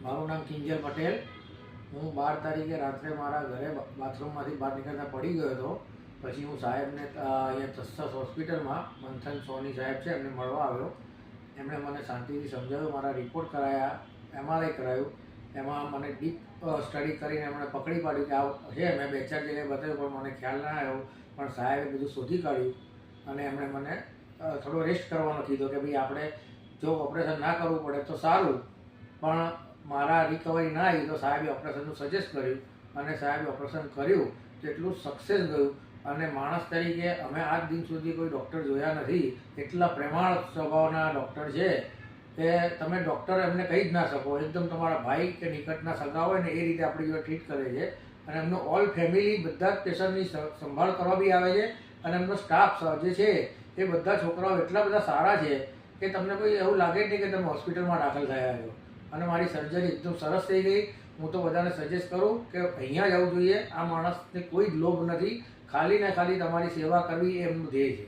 મારું નામ કિંજલ પટેલ. હું 12 તારીખે રાત્રે મારા ઘરે બાથરૂમમાંથી બહાર નીકળતા પડી ગયો હતો. પછી હું સાહેબને અહીંયા તસ્સસ હોસ્પિટલમાં મંથન સોની સાહેબ છે એમને મળવા આવ્યો. એમણે મને શાંતિથી સમજાવ્યું, મારા રિપોર્ટ કરાયા, MRI કરાયું. એમાં મને ડીપ સ્ટડી કરીને એમણે પકડી પાડ્યું કે આ છે. મેં 2-4 જગ્યાએ બતાવ્યું પણ મને ખ્યાલ ના આવ્યો. પણ સાહેબે બધું શોધી કાઢ્યું અને એમણે મને થોડો રેસ્ટ કરવાનો કીધો કે ભાઈ આપણે જો ઓપરેશન ના કરવું પડે તો સારું. પણ મારા રિકવરી ના આવી તો સાહેબે ઓપરેશનનું સજેસ્ટ કર્યું અને સાહેબે ઓપરેશન કર્યું તેટલું સક્સેસ ગયું. અને માણસ તરીકે અમે આજ દિન સુધી કોઈ ડૉક્ટર જોયા નથી. એટલા પ્રેમાળ સ્વભાવના ડૉક્ટર છે કે તમે ડૉક્ટર એમને કહી જ ના શકો. એકદમ તમારા ભાઈ કે નિકટના સગા હોય ને એ રીતે આપણી જોડે ટ્રીટ કરે છે. અને એમનો ઓલ ફેમિલી બધા જ પેશન્ટની સંભાળ કરવા બી આવે છે. અને એમનો સ્ટાફ જે છે એ બધા છોકરાઓ એટલા બધા સારા છે કે તમને કોઈ એવું લાગે જ નહીં કે તમે હોસ્પિટલમાં દાખલ થયા છો. અને મારી સર્જરી એકદમ સરસ થઈ ગઈ. હું તો બધાને સજેસ્ટ કરું કે અહીંયા જવું જોઈએ. આ માણસને કોઈ જ લોભ નથી, ખાલી ને ખાલી તમારી સેવા કરવી એ એમનું ધ્યેય છે.